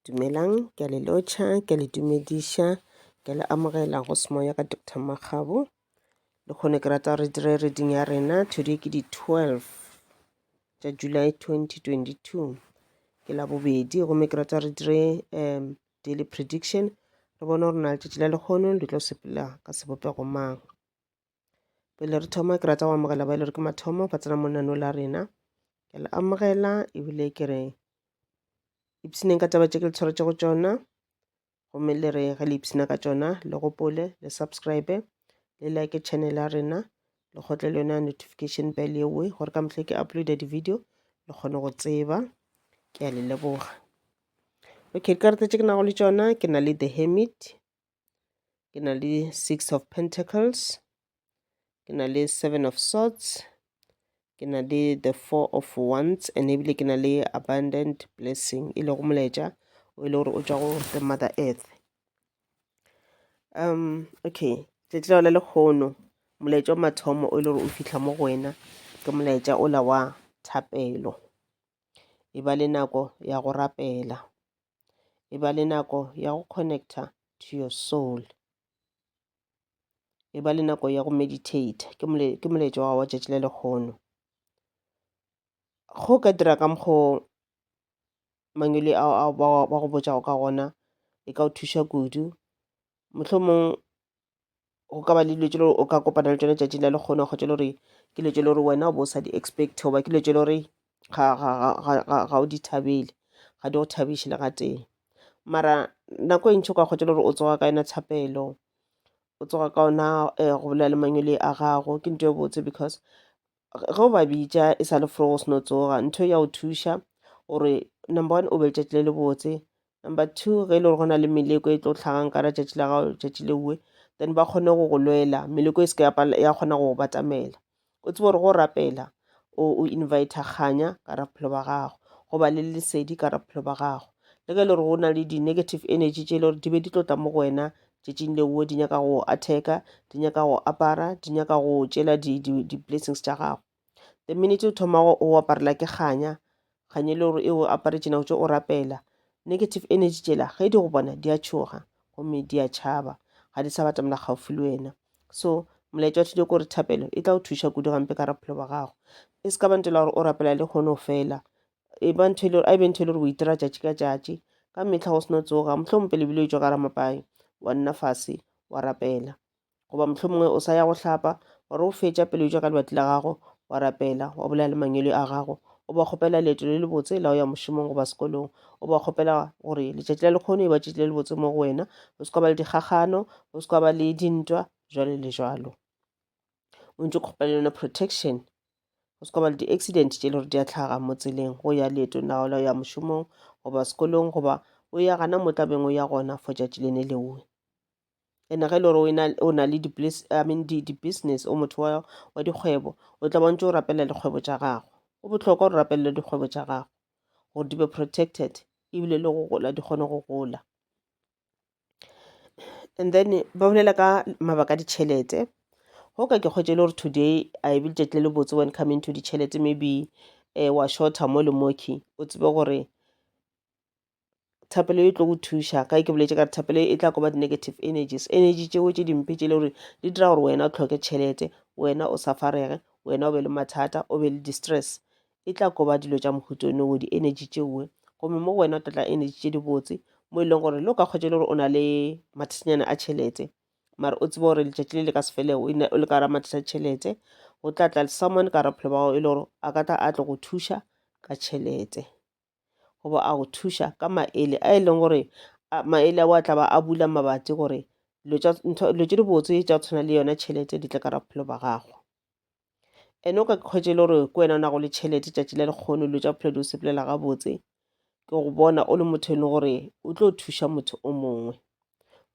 Dumelang, ke a le lotjha, ke a le dumedisha, ke a le amogela go semoya ka Dr. Makgabo. Le kgone ke rata re dire reading ya rena. Today ke di 12 tša July 2022. Ke la bobedi gomme ke rata re dire daily prediction. Re bone gore na letšatši la lekgono le tlo sepela ka sebopego mang. Pele re thoma ke rata go amogela ba ile re ke mathomo ba tsena mo lenaneo la rena. Ke le amogela ebile ke re ipshineng ka taba tše ke le tshwaretše go tšona gomme le re ge le ipshina ka tšona le gopole le subscribe le like channel ya rena le kgotle le yona notification bell yewe gore ka mohlwe ke uploada di-video le kgone go tseba. Ke a le leboga. Okay, dikarata tše ke nago le tšona ke na le the Hermit, ke na le 6 of Pentacles, ke na le 7 of Swords, ke na le the 4 of Wands and ebile ke na le abundant blessing e le go molaetša o ile gore o tšwa go the Mother Earth. Okay, tletla la lekgono molaetša o mathomo o ile gore o fihla mo go wena ke molaetša o la wa thapelo. E ba le nako ya go rapela, e ba le nako ya go connecta to your soul, e ba le nako ya go meditate ke molaetša wa gago wa tšatši la lekgono. Go ka dira ka mokgo mangwele a ba go botšago ka gona e ka o thuša kudu. Mohlomong go ka ba le dilo tše le o ka kopana le tšone tšatši la lekgono a kgotše le gore ke dilo tše le gore wena o bo sa di expect goba ke dilo tše le gore ga o di thabele, ga di go thabiše le ga tee. Mara nako e ntši o ka kgotše le gore o tsoga ka yona thapelo, o tsoga ka ona go bolela le mangwele a gago ke ntho e botse because ge o ba bitša e sa le fore go se no tsoga ntho ya o thuša gore number one o be letšatši le le botse, number two ge e le gore go na le meleko e tlo tlhagang ka ra tšatši la gago tšatši leuwe then ba kgone go go lwela meleko e se ya kgona go batamela. O tsebe gore go rapela o invite kganya ka ra bophelo ba gago go ba le lesedi ka ra bophelo ba gago. Le ge e le gore go na le di-negative energy tše e le gore di be di tlo tla mo go wena tšatšing leuwe di nyaka go attacka, di nyaka go apara, di nyaka go tšela di-blessings tša gago. The minute o thoma o aparela ke kganya e le gore e o aparetše nako tše o rapela, negative energy tšela ge di go bona di a tšhoga gomme di a tšhaba, ga di sa batamela gaufi le wena. So molaetša wa thuto ke gore thapelo e tla o thuša kudu gampe ka ra bophelo ba gago. E se ka ba ntho la gore o rapela le kgone o fela, a e be ntho e le gore o itira tšatši ka tšatši ka mehla go se no tsoga mohlomong pele ebile o tšwa ka ramapai wa nna fase wa rapela, goba mohlomongwe o sa ya go hlapa gore o fetša pele o tšwa ka lebati la gago wa rapela wa bolela le mangwele a gago, o ba kgopela leeto le le botse la o ya mošomong goba sekolong, o ba kgopela gore letšatši la lekgono e ba tšatši le le botse mo go wena, o se ka ba le dikgagano, o se ka ba le dintwa jwalo le jwalo. O ntse o kgopela le yona protection, o se ka ba le di-accident tše le gore di a tlhaga mo tseleng go ya leetong la o ya mošomong goba sekolong goba o ya gana mo tlabeng o ya gona for tšatši lene leuwe. Ene ge e le gore o na le di-business o motho wa dikgwebo o tla bontse o rapela dikgwebo tša gago. Go bohlokwa gore rapelele dikgwebo tša gago gore di be protected ebile le go gola di kgone go gola. And then ba bolela ka mabaka a ditšhelete. Go ka ke kgwetše le gore today a e be letšatši le le botse when coming to ditšhelete, maybe wa shorta mo le moki o tsebe gore thapelo e tlo go thuša ka ke boletše ka thapelo e tla koba di-negative energies, energy tšeo tše dimpe tše le gore di dira gore wena o tlhoke tšhelete, wena o safarege, wena o be le mathata, o be le distress. E tla koba dilo tša mohuto o di-energy tšewe gomme mo wena o tlatla energy tše di botse mo e leng gore le o ka kgwetše le gore o na le mathatanyana a tšhelete mara o tsebe gore letšatši le le ka se fele o le ka ra mathata a tšhelete, go tla tla someone ka ra bophelo ba gago e le gore a ka tla a tlo go thuša ka tšhelete goba a go thuša ka maele a e leng gore maele a tla ba a bula mabati gore dilo tše di botse tša go tshwana le yona tšhelete di tla ka ra bophelo ba gago. Ene o ka kgwetše le gore ke wena o nago le tšhelete tšatši la lekgono dilo tša bophelo di o sepelela gabotse, ke go bona o le motho e leng gore o tlo thuša motho o mongwe.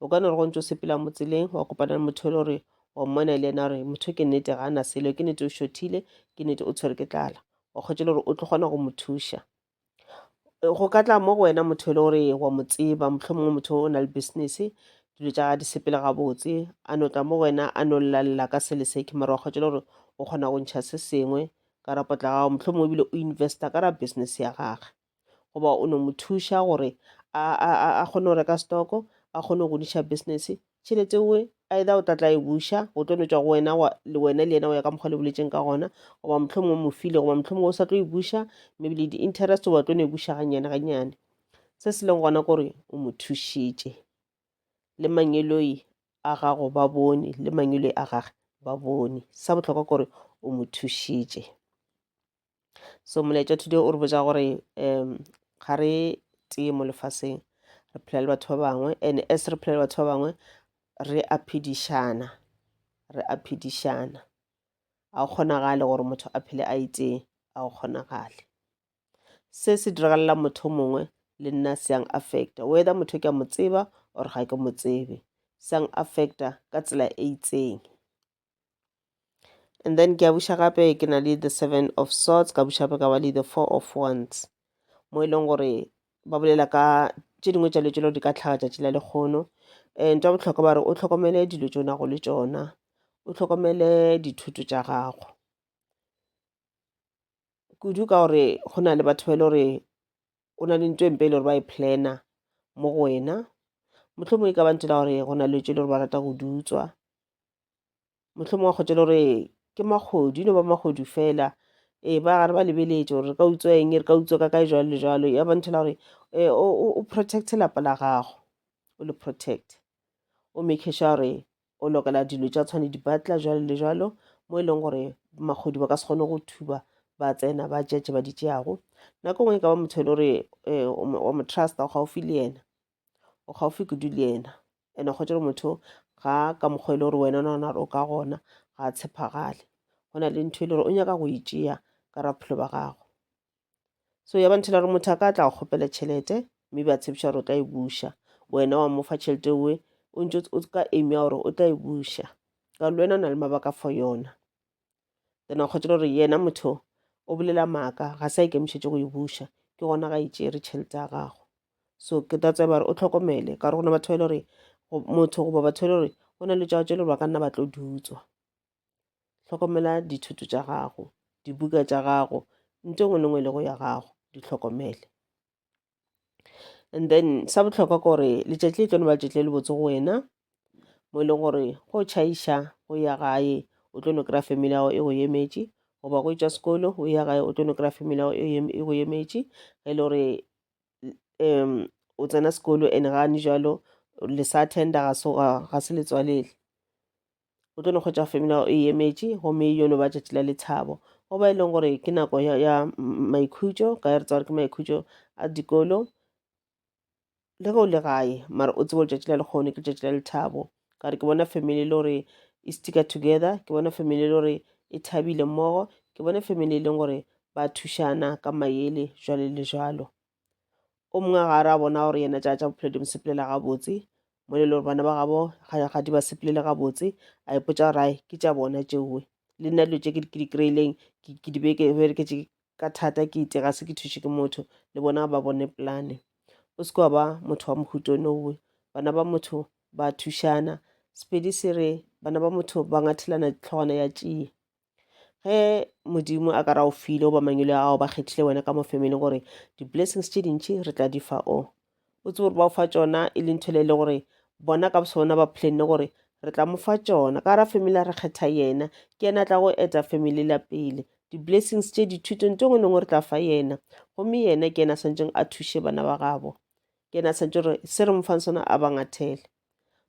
O ka no re go ntse o sepela mo tseleng wa kopana le motho e le gore wa mmona le ena gore motho ke nnete ga a na selo, ke nnete o šothile, ke nnete o tshwere ke tlala, wa kgwetše le gore o tlo kgona go mo thuša. Go ka tla mo go wena motho e le gore wa mo tseba, mohlomongwe motho o na le business dilo tša di sepele gabotse a no tla mo wena a no llalela ka sele seke mara wa kgwetše le gore o kgona go ntšha se sengwe ka ra potla gago, mohlomongwe ebile o investa ka ra business ya gage goba o no mo thuša gore a kgone go reka stoko, a kgone go godiša business. Tšhelete eo either o tla e buša go tlo no tswa go wena le yena o ya ka mokgwa le boletseng ka gona, goba mohlomong mo file, goba mohlomong o sa tlo e buša, maybe le di-interest o ba tlo no e buša gannyane. Se se leng gona kore o mo thušitše, le manyeloi a gago ba bone, le manyeloi a gage ba bone. Sa bohlokwa kore o mo thušitše. So molaetša today o re botša gore ga re tee mo lefaseng, re phela le batho ba bangwe, and as re phela le batho ba bangwe re a phedišana. A o kgonagale gore motho a phele a itseng, a o kgonagale. Se se diragalela motho mongwe le nna se yang affecta, whether motho ke a mo tseba or ga ke mo tsebe, se yang affecta ka tsela e itseng. And then ke a buša gape ke na le the 7 of swords, ka buša gape ka ba le the 4 of wands, mo e leng gore ba bolela ka tše dingwe tša letšelo di ka tlhaga tšatši la lekgono. Ntwa bohlokwa ba re o hlokomele dilo tšo nago le tšona, o hlokomele dithuto tša gago kudu, ka gore go na le batho ba e le gore o na le ntho empe le gore ba e plana mo go wena. Mohlomong e ka ba ntela gore go na le tšo le gore ba rata go dutswa, mohlomong wa kgotse le gore ke magodu, ino ba magodu fela. Ba gare ba lebeletše gore re ka utswa eng, re ka utswa ka kae, jwalo le jwalo. Ya ba nthela gore o protecte lapa la gago, o le protect, o make sure gore o lokela dilo tša tshwane dibatla jwalo le jwalo, mo e leng gore magodu ba ka se kgone go thuba, ba tsena ba tšetše ba di tšeago. Nako ngwe e ka ba motho e le gore wa mo trusta, o gaufi le yena, o gaufi kudu le yena, and o kgotse gore motho ga ka mokgwa e le gore wena nona o ka gona ga a tshepagale. Go na le ntho e le gore o nyaka go e tšea ka raphelo ba gago. So ya ba nthela gore motho a ka tla go kgopela tšhelete, mme ba tshepiša gore o tla e buša, wena wa mofa tšhelete ue o ntse o ka aim ya gore o tla e buša, ka le wena o na le mabaka for yona. Then a kgotse gore yena motho o bolela maaka, ga sa ikemišetše go e buša, ke gona ga e tšere tšhelete ya gago. So ke tatsa ba re o hlokomele, ka gore go na batho ba e le gore motho goba batho ba e le gore go na le tšao tše le gore ba ka nna ba tlo dutswa. Hlokomela dithuto tša gago, dibuka tša gago, ntho engwe le ngwe le go ya gago, di hlokomele. And then sa bohlokwa kore letšatši le tlo ba letšatši le botse go wena, mo e leng gore go tšhaiša go ya gae o tlo no kry-a family yago e go emetše, goba go tšwa sekolo o ya gae o tlo no kry-a family yago e go emetše, ge e le gore o tsena sekolo and gane jalo le sa attenda ga se letswalele, o tlo no kgwetša family yago e emetše, gomme yono ba tšatši la lethabo, go ba e leng gore ke nako ya maikhutšo, ka re tsa gore ke maikhutšo a dikolo. Le ge o le gae mara o tsebo letšatši la lekgono ke letšatši la lethabo, ka re ke bona family le gore e sticka together, ke bona family le gore e thabile mmogo, ke bona family e leng gore ba thušana ka maele jwalo le jwalo. O mongwe ga re a bona gore yena tša bophelo di mo sepelela gabotse, mo e le gore bana ba gabo ga di ba sepelele gabotse, a ipotša gore ai ke tša bona tšeue, le nna dilo tše ke di kry-ileng ke di bereketše ka thata, ke ite ga se ke thuše ke motho, le bona ba bone plane. O se kwa ba motho wa mohuto nowe, bana ba motho ba thušana. Sepedi se re bana ba motho ba ngathelana tlhogwana ya tšie. Ge modimo a ka ra o file goba mangelo a gago ba kgethile wena ka mo family gore di-blessings tše dintšhi re tla di fa o tsebe gore ba o fa tšona e le ntho le gore bona ka bona ba plane gore re tla mo fa tšona, ka ra family a re kgetha yena, ke yena a tla go eta family la pele, di-blessings tše dithuto ntho engwe le ngwe re tla fa yena, gomme yena ke yena santseng a thuše bana ba gabo, ke yena santse gore se re mofang sona a ba ngathele,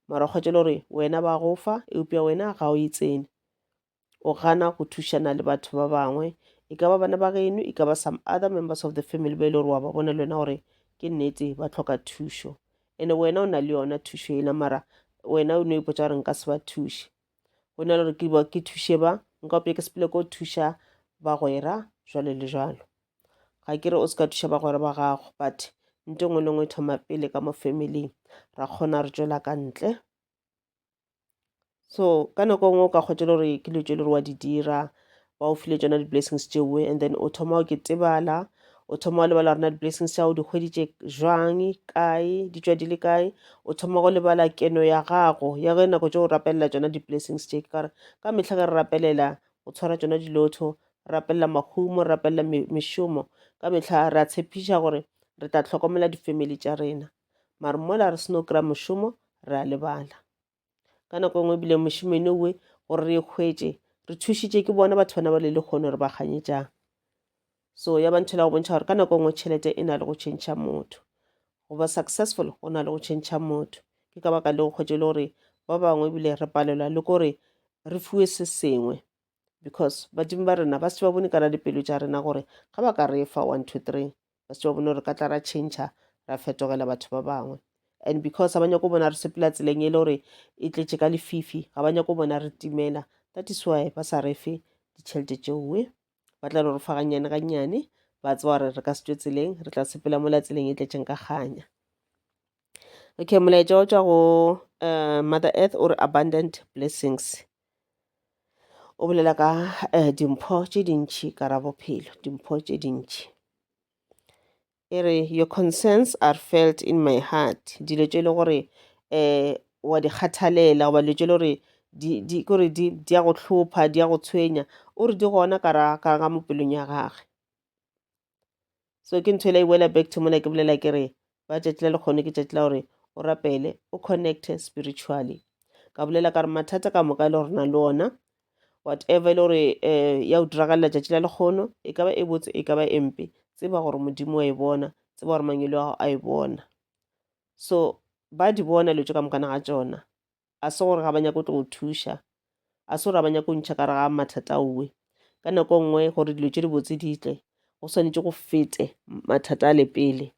mara kgwetše le gore wena ba go fa eupša wena ga o itsene, o gana go thušana le batho ba bangwe, e ka ba bana ba geno, e ka ba some other members of the family ba e le gore wa ba bona le wena gore ke nnete ba tlhoka thušo, and wena o na le yona thušo ena, mara wena o ne o ipotša gore nka se ba thuše, go na le gore ke thuše ba nka opile ke sepele ko thuša bagwera jwalo le jwalo. Ga ke re o se ka thuša bagwera ba gago, but ntho engwe le ngwe thoma pele ka mo familing, ra kgona re tšwela ka ntle. So ka nako ngwe o ka kgwetša le gore ke le tšwe le gore wa di dira, ba o file tšona di-blessings tšeue, and then o thoma o ke tebala, o thoma go lebala rena di-blessings tša go di hweditše jwang, kae, di tšwa di le kae, o thoma go lebala keno ya gago ya ge nako tše o rapelela tšona di-blessings tše, ka mehla ge re rapelela go tshwara tšona dilotho, rapelela mahumo, rapelela mešomo, ka mehla re a tshepiša gore re tla tlhokomela di-family tša rena, mare mola re seno kry-a mošomo re a lebala. Ka nako nngwe ebile mošomo eno we gore re hwetše re thušitše ke bona batho bana ba le lekgono re ba kganyetšang. So ya ba ntho la go bontšha gore ka nako nngwe tšhelete e na le go tšhentšha motho, go ba successful go na le go tšhentšha motho. Ke ka baka le go kgwetše le gore ba bangwe ebile re palelwa le kore re fiwe se sengwe, because badimo ba rena ba se ba bone kana dipelo tša rena gore ga ba ka re fa 1 2 3 ba se ba bone gore ka tla ra tšhentšha ra fetogela batho ba bangwe. And because ga ba nyako bona re sepela tseleng e le gore e tletše ka lefifi, ga ba nyako bona re timela, that is why ba sa re fe ditšhelete tšeowe, ba tla re fa gannyane gannyane, ba tseba gore re ka se tšwe tseleng, re tla sepela mola tseleng e tletšeng ka kganya. Okay, molaetša o tšwa go Mother Earth or abundant blessings. O bolela ka dimpho tše dintšhi ka ra bophelo, dimpho tše dintšhi. E re, your concerns are felt in my heart. Dilo tše le gore wa di kgathalela goba dilo tše le gore di a go hlopha, di a go tshwenya, o re di gona ka ga mo pelong ya gage. So ke ntho e la e boela back to mola ke bolela ke re ba tšatši la lekgono ke tšatši la gore o rapele o connecte spiritually. Ka bolela ka re mathata ka moka le gore na le ona, whatever le gore ya o diragalela tšatši la lekgono, e ka ba e botse e ka ba empe, tseba gore modimo wa e bona, tseba gore mangelo a gago a e bona. So ba di bona le tšo ka mokana ga tšona, a se gore ga ba nyako tlo go thuša, a se gore ga ba nyako ntšha ka re ga mathata auwe. Ka nako nngwe gore dilo tše di botse di tle, go swanetše go fete mathata a le pele,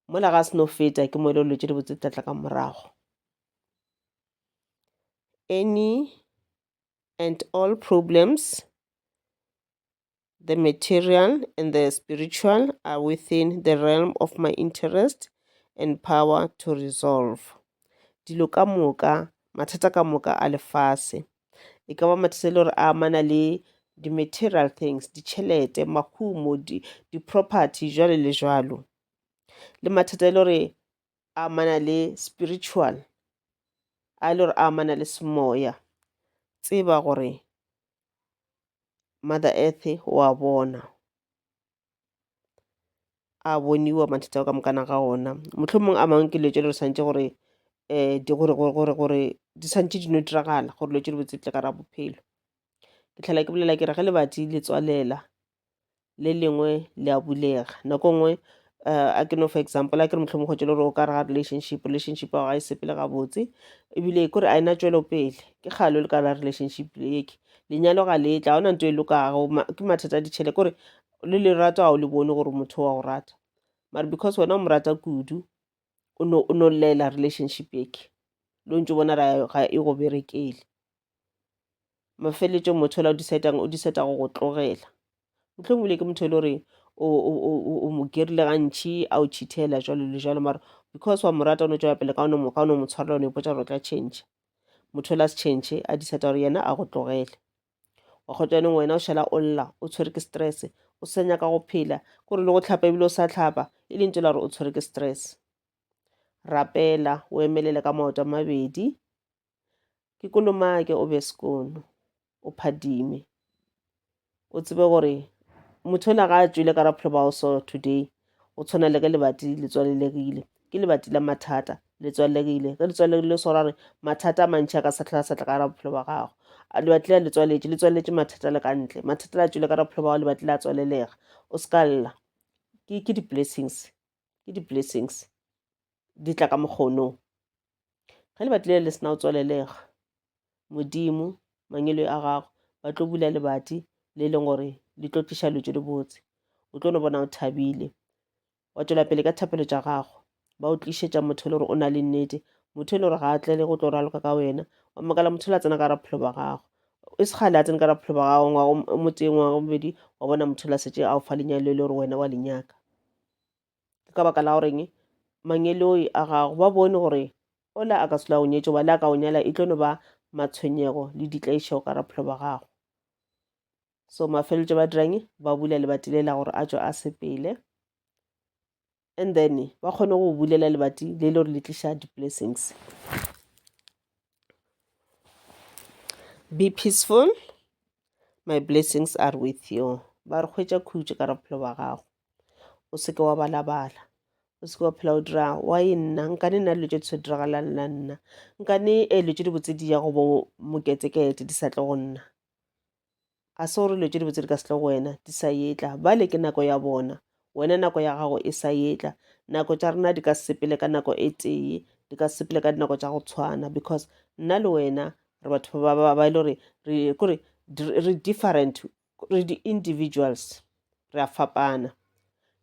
mola ga se no feta ke mo e le dilo tše di botse tlatla ka morago. Any and all problems, the material and the spiritual, are within the realm of my interest and power to resolve. Dilo ka moka, mathata ka moka a lefase, e ka ba mathata le gore a amana le di-material things, ditšhelete, mahumo, di-property, jwalo le jwalo, le mathata le gore a amana le spiritual, a le gore a amana le semoya. Tseba gore Mother Earth wa bona, a boniwa mathata ka mokana ga ona. Mohlomong a mangwe ke letse le re santse gore di santse di no diragala gore lo tše di botse tle ka ra bophelo. Ke tlhela ke bolela ke re ge lebati le tswalela le lengwe le a bulega. Nako nngwe a ke no for example a ke re mohlomong kgwetše le gore o ka re ga relationship ya ga e sepele ga botse, ebile kore a ena tšwelo pele, ke kgale le ka la relationship le eke, lenyalo ga le tla, ga ona nto e lokago, ke mathata a ditšhele, kore le lerato ga o le bone gore motho wa go rata, mare because wena o mo rata kudu, o no lela relationship eke, lo ntse bona ga e go berekele. Mafeletšo motho la o decide go tlogela, mohlomong bile ke motho e le gore o mo gerile gantšhi, a o cheatela jalo le jalo, mare because wa morata o no tšwela pele ka o no mo tshwarela o ne ipotsa gore o tla change, motho la se change a decide gore yena a go tlogele. Wa kgotšaneng wena o šala o lla, o tshwere ke stress, o sa nyaka go phela, kore le go tlhapa ebile o sa tlhapa, e leng tšela gore o tshwere ke stress. Rapela, o emelele ka maoto a mabedi, ke kolomake o be sekono, o phadime, o tsebe gore motho la ga a tšwile ka raphelo ba o so today, o tshwana le ke lebati le tswalelegile, ke lebati la mathata le tswalelegile, ge le tswalelegile so rare mathata a mantšhi a ka satla ka raphelo ba gago. Lebati la le tswaletše mathata le ka ntle, mathata la tšwile ka raphelo ba gago, lebati la tswalelega, o se ka lla, ke di-blessings, di tla ka mokgonong. Ge lebati le sena o tswalelega, modimo mangelo a gago ba tlo bula lebati le leng gore le tlo tliša dilo tše di botse, o tlo no bona o thabile, wa tšwela pele ka thapelo tša gago, ba o tlišetša motho le gore o na le nnete, motho le gore ga a tlele go tlo raloka ka wena, wa makala motho la tsena ka raphelo ba gago, e se gale a tsene ka raphelo ba gago, ngwago mo teng ngwago bobedi, wa bona motho la setse a o fa lenyalo le gore wena wa lenyaka. Ke ka baka la goreng manyeloi a gago ba bone gore ola a ka se la o nyetšo, ba le a ka o nyala e tlo no ba matshwenyego le ditlaišego ka raphelo ba gago. So mafeletšo ba dirang ba bula lebati le la gore a tšwa a sepele, and then ba kgone go bulela lebati le le gore le tliša di-blessings. Be peaceful, my blessings are with you. Ba re hwetša khutše ka raphelo ba gago, o seke wa balabala, o seke wa phela o dira wa nna nkane nna dilo tse di se diragalang la nna, nkane dilo tse di botse di ya go bo moketsekete di sa tle go nna. A se gore dilo tse di botse di ka se tle go wena di sa etla, bale ke nako ya bona, wena nako ya gago e sa etla. Nako tša rena di ka sepele ka nako e tee, di ka sepele ka dinako tša go tshwana, because nna le wena re batho ba e le gore re different, re di-individuals, re a fapana.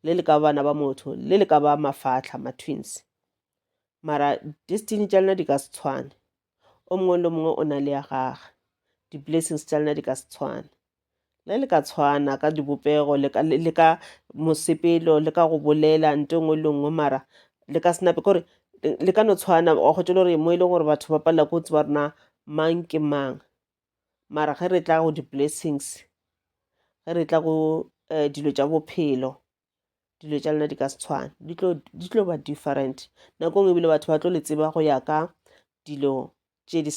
Le le ka bana ba motho, le le ka ba mafatlha, ma-twins, mara destiny tša lena di ka se tshwane. O mongwe le mongwe o na le ya gage, di-blessings tša lena di ka se tshwane. Le ka tshwana ka dibopego le ka mosepelo le ka go bolela nto ngwe le nngwe, mara le ka senape kore le ka no tshwana wa go tšela gore mo e leng gore batho ba palela ko tse ba rena mang ke mang. Mara ge re tla go di-blessings, ge re tla go dilo tša bophelo, dilo tša lena di ka se tshwane, di tlo ba different. Nako ngwe ebile batho ba tlo le tseba go ya ka dilo tše di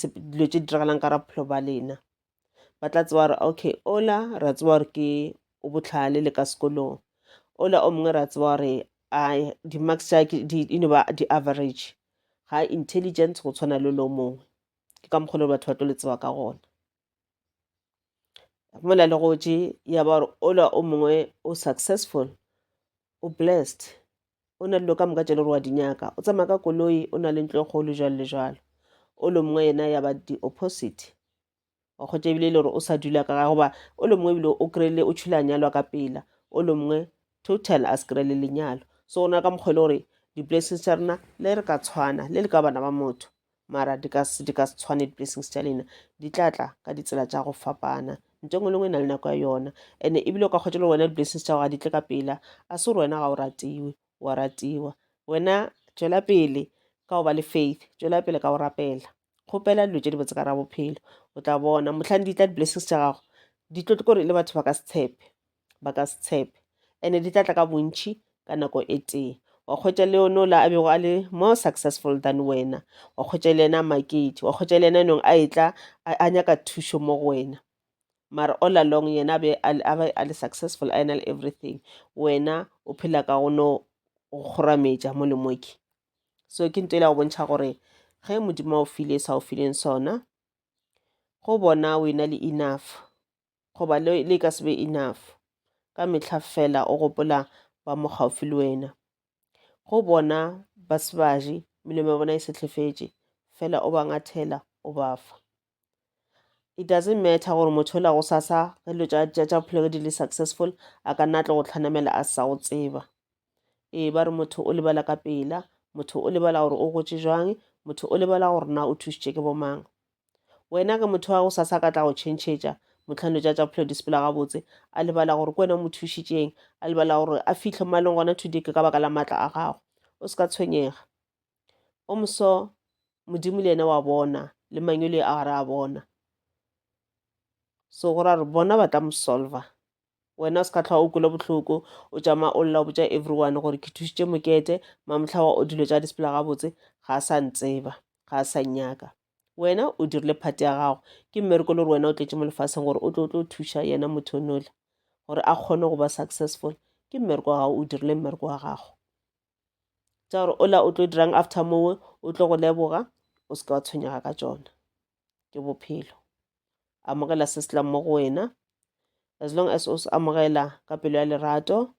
diragalang ka ra bophelo ba lena. Ba tla tseba gore okay, ola ra tseba gore ke o botlhale le ka sekolong, ola o mongwe ra tseba gore di-marks tša di-average, ga intelligent go tshwana le lo mongwe. Ke ka mokgwa le batho ba tlo le tseba ka gona. Mola le gotše ya ba gore ola o mongwe o successful, o blessed, o na dilo ka moka tše le gore wa di nyaka, o tsamaya ka koloi, o na le ntlo e kgolo jalo le jalo. O le mongwe yena ya ba di-opposite, wa kgotša ebile le gore o sa dula ka ga goba o le mongwe ebile o kry-ile o tšhile a nyalwa ka pela, o le mongwe total a se kry-le lenyalo. So gona ka mokgwa le gore di-blessings tša rena le re ka tshwana, le le ka bana ba motho, mara di ka se tshwane di-blessings tša lena, di tla tla ka ditsela tša go fapana. Nto ngwe le ngwe e na le nako ya yona, and-e ebile o ka kgotša le wena di-blessings tša go ga di tle ka pela, a se gore wena ga o ratiwe, wa ratiwa. Wena tšwela pele ka go ba le faith, tšwela pele ka go rapela, kgopela dilo tše di botse ka ra bophelo, o tla bona mohlane di tla di-blessings tša gago di tlo kore le batho ba ka se tshepe, and-e di tla tla ka bontšhi ka nako e tee. Wa kgwetša le one ola a bego a le more successful than wena, wa kgwetša le ena makete, wa kgwetša le ena nong a etla a nyaka thušo mo go wena, mara all along yena a le successful, a ena le everything, wena o phela ka go no gorametša mo le moki. So ke nto e la go bontšha gore ge modimo o file sa o fileng sona, go bona o ena le enough, goba le ka se be enough, ka mehla fela o gopola ba mo gaufi le wena. Go bona ba se baje, melemo ya bona e sehlefetše, fela o ba ngathela, o ba fa. It doesn't matter gore motho o la go sasa ge dilo tša bophelo ge di le successful a ka nna tle go tlhanamela a sa go tseba. Ee, ba re motho o lebala ka pela, motho o lebala gore o gotše jwang, motho o lebala gore na o thušitše ke bomang. Wena ke motho wa go sasa ka tla go tšhentšhetša mohlano tša bophelo di sepela gabotse, a lebala gore ke wena mo thušitšeng, a lebala gore a fihle maleng gona today ka baka la maatla a gago. O se ka tshwenyega, o moso modimo le ena wa bona, le mangwele a gare a bona, so gore a re bona ba tla mo solva. Wena o se ka tlhoa o kule bohloko, o tšama o lla o botša everyone gore ke thušitše mokete, mamohlawa o dilo tša di sepela gabotse, ga a sa ntseba, ga a sa nyaka. Wena o dirile phate ya gago, ke mmereko le gore wena o tletše mo lefaseng gore o tlo thuša yena motho onole gore a kgone go ba successful. Ke mmereko wa gago, o dirile mmereko wa gago. Tša gore ola o tlo dirang after mowe, o tlo go leboga, o se ka wa tshwenyega ka tšona. Ke bophelo, amogela se se tlang mo go wena, as long as o se amogela ka pelo ya lerato,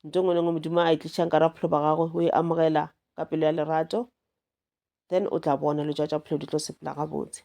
nto ngwe le ngwe modimo a e tlišang ka ra bophelo ba gagwe o e amogela ka pelo ya lerato, then o tla bona le tša bophelo di tlo sepela gabotse.